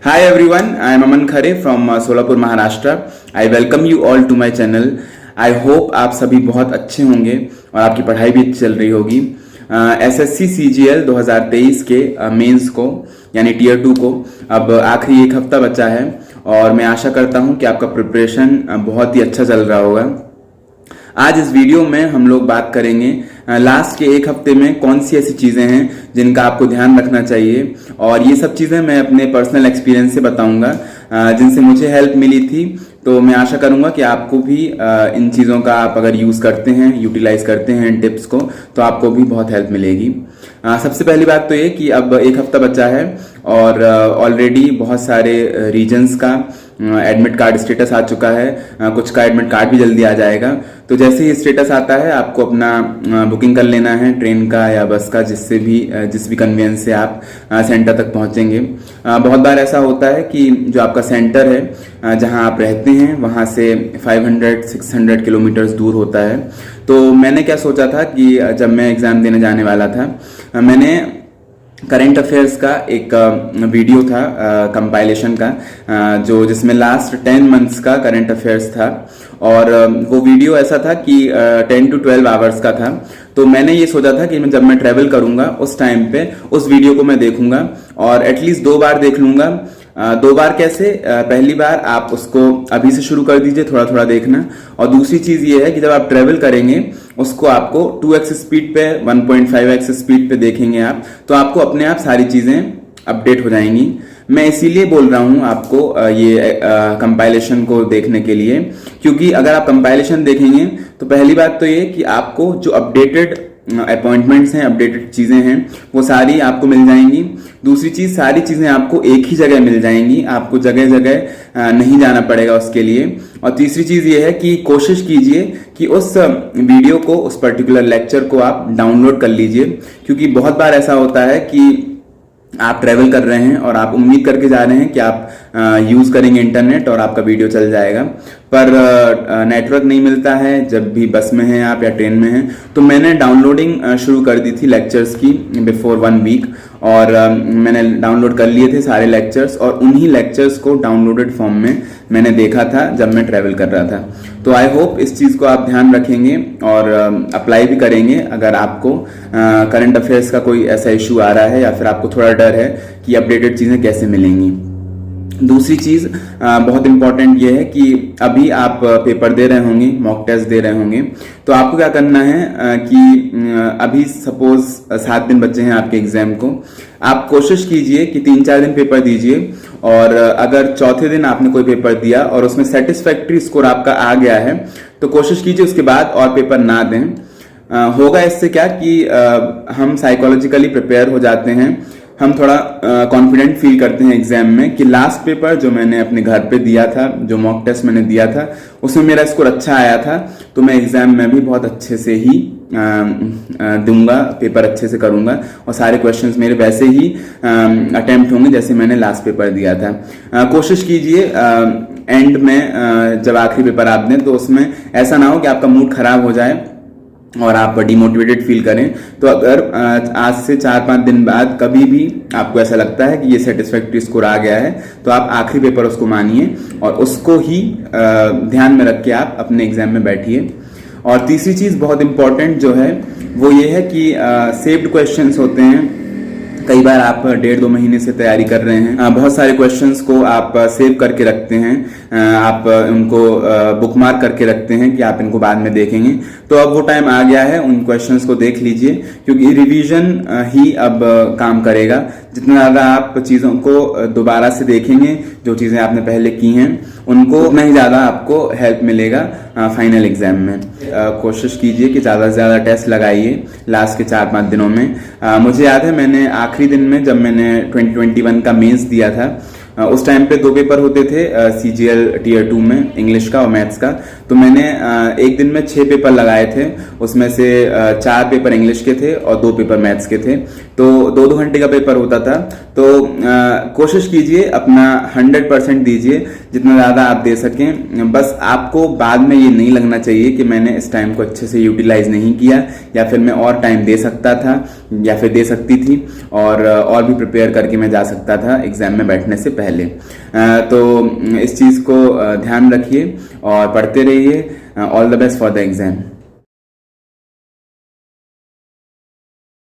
Hi everyone, I am Aman Khare from Solapur Maharashtra. I welcome you all to my channel. I hope आप सभी बहुत अच्छे होंगे और आपकी पढ़ाई भी अच्छी चल रही होगी. SSC CGL 2023 के मेंस को यानी टीयर 2 को अब आखिरी एक हफ्ता बचा है और मैं आशा करता हूं कि आपका प्रिपरेशन बहुत ही अच्छा चल रहा होगा. आज इस वीडियो में हम लोग बात करेंगे लास्ट के एक हफ्ते में कौन सी ऐसी चीजें हैं जिनका आपको ध्यान रखना चाहिए, और ये सब चीजें मैं अपने पर्सनल एक्सपीरियंस से बताऊंगा जिनसे मुझे हेल्प मिली थी. तो मैं आशा करूंगा कि आपको भी इन चीजों का आप अगर यूज करते हैं, यूटिलाइज करते हैं इन टिप्स को, तो आपको भी बहुत हेल्प मिलेगी. सबसे पहली बात तो ये कि अब एक हफ्ता बचा है और ऑलरेडी बहुत सारे रीजन्स का एडमिट कार्ड स्टेटस आ चुका है. कुछ का एडमिट कार्ड भी जल्दी आ जाएगा. तो जैसे ही स्टेटस आता है आपको अपना बुकिंग कर लेना है ट्रेन का या बस का, जिस भी कन्वीनियंस से आप सेंटर तक पहुंचेंगे. बहुत बार ऐसा होता है कि जो आपका सेंटर है जहां आप रहते हैं वहां से 500-600 किलोमीटर्स दूर होता है. तो मैंने क्या सोचा था कि जब मैं एग्जाम देने जाने वाला था, मैंने करंट अफेयर्स का एक वीडियो था कंपाइलेशन का, जो जिसमें लास्ट 10 मंथ्स का करंट अफेयर्स था. और वो वीडियो ऐसा था कि 10 to 12 आवर्स का था. तो मैंने ये सोचा था कि जब मैं ट्रेवल करूंगा उस टाइम पे उस वीडियो को मैं देखूंगा और एटलीस्ट 2 बार देख लूंगा. 2 बार कैसे? पहली बार आप उसको अभी से शुरू कर दीजिए थोड़ा थोड़ा देखना, और दूसरी चीज ये है कि जब आप ट्रेवल करेंगे उसको आपको 2x स्पीड पे 1.5x स्पीड पे देखेंगे आप, तो आपको अपने आप सारी चीजें अपडेट हो जाएंगी. मैं इसीलिए बोल रहा हूं आपको ये कंपाइलेशन को देखने के लिए, क्योंकि अगर आप कंपाइलेशन देखेंगे तो पहली बात तो ये कि आपको जो अपडेटेड अपॉइंटमेंट्स हैं, अपडेटेड चीजें हैं, वो सारी आपको मिल जाएंगी. दूसरी चीज, सारी चीजें आपको एक ही जगह मिल जाएंगी, आपको जगह जगह नहीं जाना पड़ेगा उसके लिए. और तीसरी चीज ये है कि कोशिश कीजिए कि उस वीडियो को, उस पर्टिकुलर लेक्चर को आप डाउनलोड कर लीजिए, क्योंकि बहुत बार ऐसा होता है कि आप ट्रेवल कर रहे हैं और आप उम्मीद करके जा रहे हैं कि आप यूज करेंगे इंटरनेट और आपका वीडियो चल जाएगा, पर नेटवर्क नहीं मिलता है जब भी बस में हैं आप या ट्रेन में हैं. तो मैंने डाउनलोडिंग शुरू कर दी थी लेक्चर्स की बिफोर 1 वीक, और मैंने डाउनलोड कर लिए थे सारे लेक्चर्स, और उन्हीं लेक्चर्स को डाउनलोडेड फॉर्म में मैंने देखा था जब मैं ट्रेवल कर रहा था. तो आई होप इस चीज को आप ध्यान रखेंगे और अप्लाई भी करेंगे अगर आपको करंट अफेयर्स का कोई ऐसा इशू आ रहा है या फिर आपको थोड़ा डर है कि अपडेटेड चीजें कैसे मिलेंगी. दूसरी चीज बहुत इंपॉर्टेंट ये है कि अभी आप पेपर दे रहे होंगे, मॉक टेस्ट दे रहे होंगे, तो आपको क्या करना है कि अभी सपोज 7 दिन बचे हैं आपके एग्जाम को. आप कोशिश कीजिए कि 3-4 दिन पेपर दीजिए, और अगर चौथे दिन आपने कोई पेपर दिया और उसमें सेटिस्फैक्ट्री स्कोर आपका आ गया है तो कोशिश कीजिए उसके बाद और पेपर ना दें. होगा इससे क्या कि हम साइकोलॉजिकली प्रिपेयर हो जाते हैं, हम थोड़ा कॉन्फिडेंट फील करते हैं एग्जाम में कि लास्ट पेपर जो मैंने अपने घर पे दिया था, जो मॉक टेस्ट मैंने दिया था, उसमें मेरा स्कोर अच्छा आया था, तो मैं एग्जाम में भी बहुत अच्छे से ही दूंगा, पेपर अच्छे से करूंगा और सारे क्वेश्चंस मेरे वैसे ही अटेम्प्ट होंगे जैसे मैंने लास्ट पेपर दिया था. कोशिश कीजिए एंड में जब आखिरी पेपर आप दें तो उसमें ऐसा ना हो कि आपका मूड खराब हो जाए और आप डिमोटिवेटेड फील करें. तो अगर आज से 4-5 दिन बाद कभी भी आपको ऐसा लगता है कि ये सेटिस्फैक्ट्री स्कोर आ गया है, तो आप आखिरी पेपर उसको मानिए और उसको ही ध्यान में रख के आप अपने एग्जाम में बैठिए. और तीसरी चीज बहुत इंपॉर्टेंट जो है वो ये है कि सेव्ड क्वेश्चंस होते हैं. कई बार आप 1.5-2 महीने से तैयारी कर रहे हैं, बहुत सारे क्वेश्चंस को आप सेव करके रखते हैं, आप उनको बुकमार्क करके रखते हैं कि आप इनको बाद में देखेंगे. तो अब वो टाइम आ गया है, उन क्वेश्चंस को देख लीजिए, क्योंकि रिवीजन ही अब काम करेगा. जितना ज्यादा आप चीजों को दोबारा से देखेंगे, जो चीजें आपने पहले की हैं, उनको उतना ही ज्यादा आपको हेल्प मिलेगा फाइनल एग्जाम में. कोशिश कीजिए कि ज्यादा से ज्यादा टेस्ट लगाइए लास्ट के 4-5 दिनों में. मुझे याद है मैंने आखिरी दिन में जब मैंने 2021 का मेंस दिया था, उस टाइम पे 2 पेपर होते थे CGL टीयर 2 में, इंग्लिश का और मैथ्स का. तो मैंने एक दिन में 6 पेपर लगाए थे, उसमें से 4 पेपर इंग्लिश के थे और 2 पेपर मैथ्स के थे. तो 2-2 घंटे का पेपर होता था। तो कोशिश कीजिए अपना 100% दीजिए, जितना ज़्यादा आप दे सकें। बस आपको बाद में ये नहीं लगना चाहिए कि मैंने इस टाइम को अच्छे से यूटिलाइज नहीं किया, या फिर मैं और टाइम दे सकता था या फिर दे सकती थी और भी प्रिपेयर करके मैं जा सकता था एग्जाम में बैठने से पहले। तो इस चीज़ को ध्यान रखिए और पढ़ते रहिए। All the best for the exam.